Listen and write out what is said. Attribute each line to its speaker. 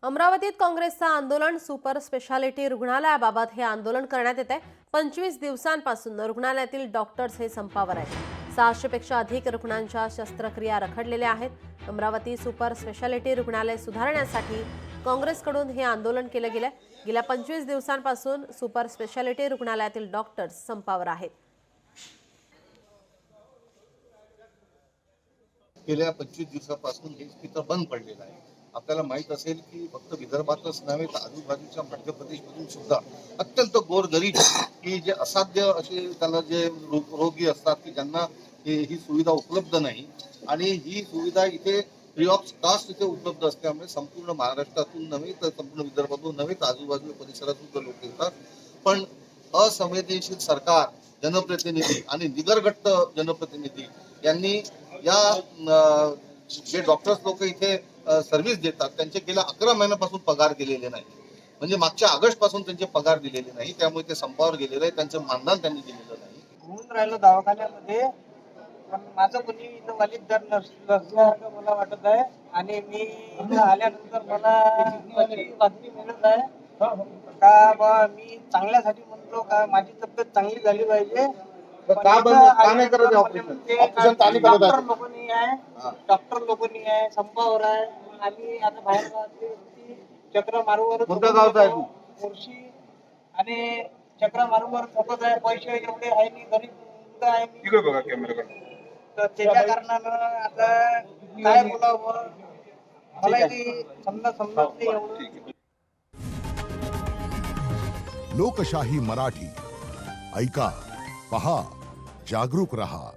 Speaker 1: अमरावतीत काँग्रेसचं आंदोलन सुपर स्पेशालिटी रुग्णालयाबाबत हे आंदोलन करण्यात येत आहे। 25 दिवसांपासून रुग्णालयातील डॉक्टर्स हे संपावर आहेत। 600 पेक्षा अधिक रुग्णांच्या शस्त्रक्रिया रखडलेल्या आहेत। अमरावती सुपर स्पेशालिटी रुग्णालय सुधारण्यासाठी काँग्रेसकडून हे आंदोलन केले गेले। गेल्या 25 दिवसांपासून सुपर स्पेशालिटी रुग्णालयातील डॉक्टर्स संपावर आहेत।
Speaker 2: गेल्या 25 दिवसापासून हे चित्र बंद पडलेलं आहे। आपल्याला माहित असेल की फक्त विदर्भातच नव्हे तर आजूबाजूच्या मध्य प्रदेशमधून सुद्धा अत्यंत गोरगरीब की जे असाध्य असे त्याला जे रोगी असतात की ज्यांना ही सुविधा उपलब्ध नाही आणि ही सुविधा इथे फ्री ऑफ कॉस्ट इथे उपलब्ध असल्यामुळे संपूर्ण महाराष्ट्रातून नव्हे तर संपूर्ण विदर्भातून नव्हे तर आजूबाजूच्या परिसरातून लोक येतात। पण असंवेदनशील सरकार, जनप्रतिनिधी आणि निगरगट्ट जनप्रतिनिधी यांनी या जे डॉक्टर्स लोक इथे सर्व्हिस देतात त्यांचे गेल्या 11 महिन्यापासून पगार दिलेले नाही। म्हणजे मागच्या ऑगस्ट पासून त्यांचे पगार दिलेले नाही, त्यामुळे ते संपावर गेलेले आहे। त्यांचं मानधन त्यांनी दिलेलं नाही।
Speaker 3: होऊन राहिलं दवाखान्यामध्ये, पण माझं कोणी इथं वालीदार नसल्यासारखं मला वाटत आहे आणि मी इथं आल्यानंतर मला अशी बातमी मिळत आहे का बा मी चांगल्यासाठी म्हणतो का माझी तब्येत चांगली झाली पाहिजे। डॉक्टर लोक नाही आहे, संपावर आहे आणि आता बाहेर गावातली व्यक्ती चक्र मारूवर वर्षी आणि चक्र मारूवर थकत आहे। पैसे एवढे आहे नाही, गरीब मुलगा आहे मी, तर त्याच्या कारणानं आता काय बोलावं मला की समजत नाही एवढं।
Speaker 4: लोकशाही मराठी ऐका, पहा, जागरूक रहा।